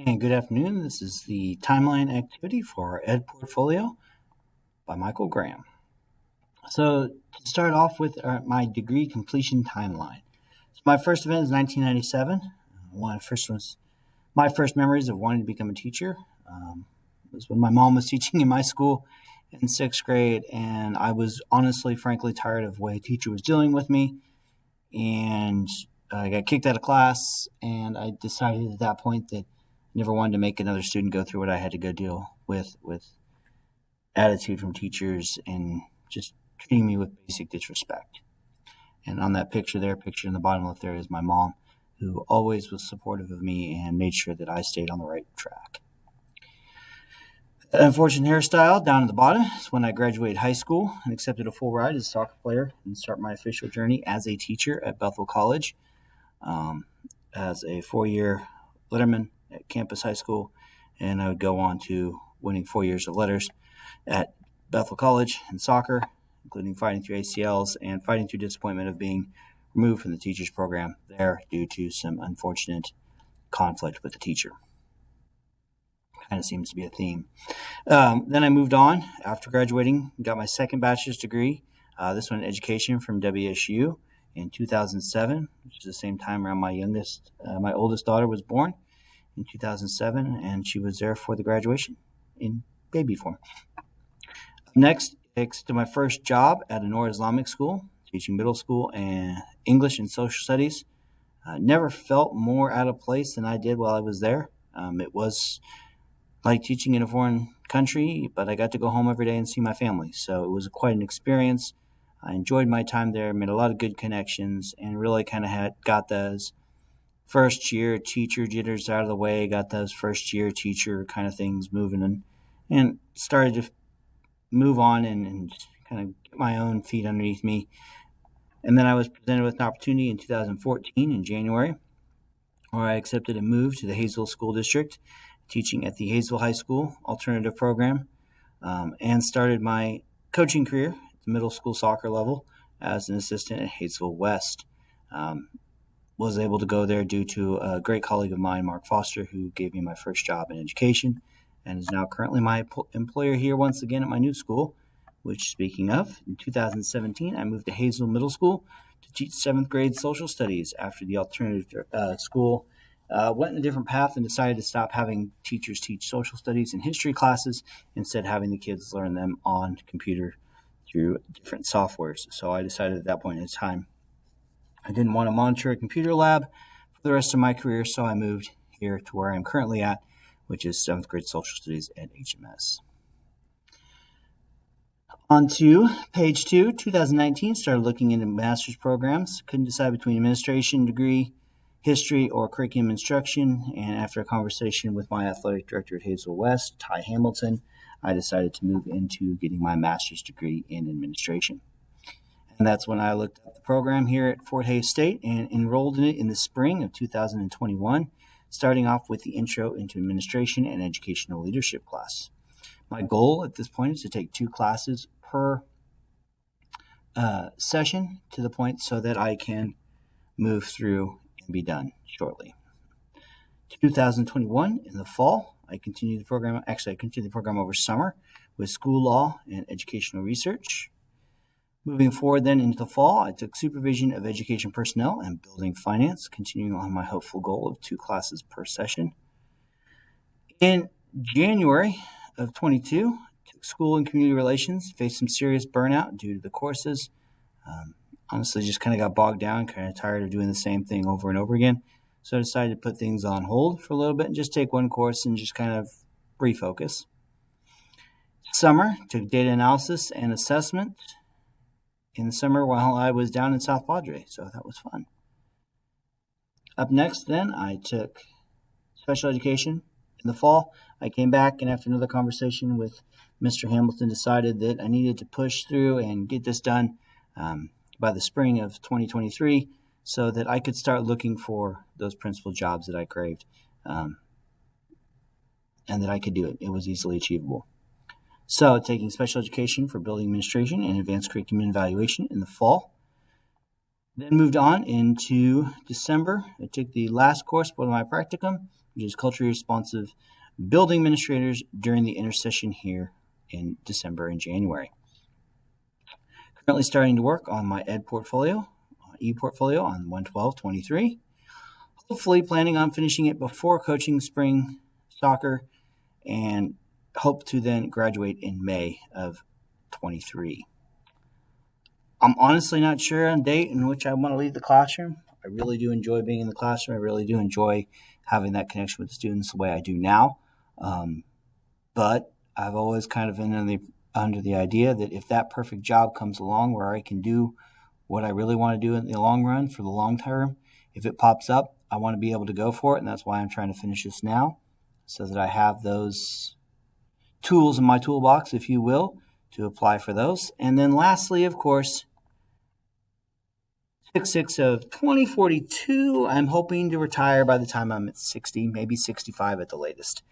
And good afternoon. This is the timeline activity for our Ed Portfolio by Michael Graham. So, to start off with my degree completion timeline. So my first event is 1997. My first memories of wanting to become a teacher was when my mom was teaching in my school in sixth grade, and I was honestly, frankly, tired of the way a teacher was dealing with me. And I got kicked out of class, and I decided at that point that I never wanted to make another student go through what I had to go deal with attitude from teachers and just treating me with basic disrespect. And on that picture in the bottom left there, is my mom, who always was supportive of me and made sure that I stayed on the right track. Unfortunate hairstyle down at the bottom is when I graduated high school and accepted a full ride as a soccer player and start my official journey as a teacher at Bethel College, as a 4-year letterman at Campus High School, and I would go on to winning 4 years of letters at Bethel College in soccer, including fighting through ACLs and fighting through disappointment of being removed from the teachers program there due to some unfortunate conflict with the teacher. Kind of seems to be a theme. Then I moved on after graduating, got my second bachelor's degree, this one in education from WSU in 2007, which is the same time around my oldest daughter was born in 2007, and she was there for the graduation in baby form. Next, I accepted my first job at Anor Islamic School, teaching middle school and English and social studies. Never felt more out of place than I did while I was there. It was like teaching in a foreign country, but I got to go home every day and see my family. So it was quite an experience. I enjoyed my time there, made a lot of good connections, and really kind of got those first year teacher jitters out of the way, got those first year teacher kind of things moving and started to move on and kind of get my own feet underneath me. And then I was presented with an opportunity in 2014 in January, where I accepted a move to the Hayesville School District, teaching at the Hayesville High School alternative program, and started my coaching career at the middle school soccer level as an assistant at Hayesville West. Was able to go there due to a great colleague of mine, Mark Foster, who gave me my first job in education and is now currently my employer here once again at my new school, which, speaking of, in 2017, I moved to Hayesville Middle School to teach 7th grade social studies after the alternative school went in a different path and decided to stop having teachers teach social studies and history classes, instead having the kids learn them on computer through different softwares. So I decided at that point in time I didn't want to monitor a computer lab for the rest of my career, so I moved here to where I'm currently at, which is 7th grade social studies at HMS. On to page 2, 2019, started looking into master's programs. Couldn't decide between administration degree, history, or curriculum instruction, and after a conversation with my athletic director at Hayesville West, Ty Hamilton, I decided to move into getting my master's degree in administration. And that's when I looked at the program here at Fort Hays State and enrolled in it in the spring of 2021, starting off with the Intro into Administration and Educational Leadership class. My goal at this point is to take 2 classes per session to the point so that I can move through and be done shortly. 2021, in the fall, I continued the program. Actually, I continued the program over summer with school law and educational research. Moving forward then into the fall, I took supervision of education personnel and building finance, continuing on my hopeful goal of 2 classes per session. In January of 22, took school and community relations, faced some serious burnout due to the courses. Honestly, just kind of got bogged down, kind of tired of doing the same thing over and over again. So I decided to put things on hold for a little bit and just take one course and just kind of refocus. Summer, took data analysis and assessment in the summer while I was down in South Padre, so that was fun. Up next, then, I took special education in the fall. I came back, and after another conversation with Mr. Hamilton, decided that I needed to push through and get this done by the spring of 2023 so that I could start looking for those principal jobs that I craved, and that I could do it. It was easily achievable. So, taking special education for building administration and advanced curriculum evaluation in the fall. Then moved on into December. I took the last course for my practicum, which is culturally responsive building administrators during the intersession here in December and January. Currently starting to work on my ed portfolio, e-portfolio on 1/12/23. Hopefully planning on finishing it before coaching spring soccer, and hope to then graduate in May of 23. I'm honestly not sure on date in which I want to leave the classroom. I really do enjoy being in the classroom. I really do enjoy having that connection with the students the way I do now. But I've always kind of been under the idea that if that perfect job comes along where I can do what I really want to do in the long run for the long term, if it pops up, I want to be able to go for it. And that's why I'm trying to finish this now, so that I have those tools in my toolbox, if you will, to apply for those. And then lastly, of course, 6/6 of 2042, I'm hoping to retire by the time I'm at 60, maybe 65 at the latest.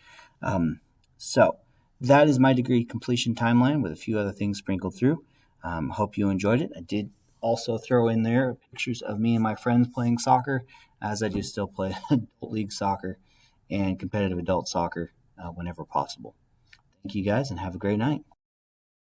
So that is my degree completion timeline with a few other things sprinkled through. Hope you enjoyed it. I did also throw in there pictures of me and my friends playing soccer, as I do still play adult league soccer and competitive adult soccer whenever possible. Thank you guys, and have a great night.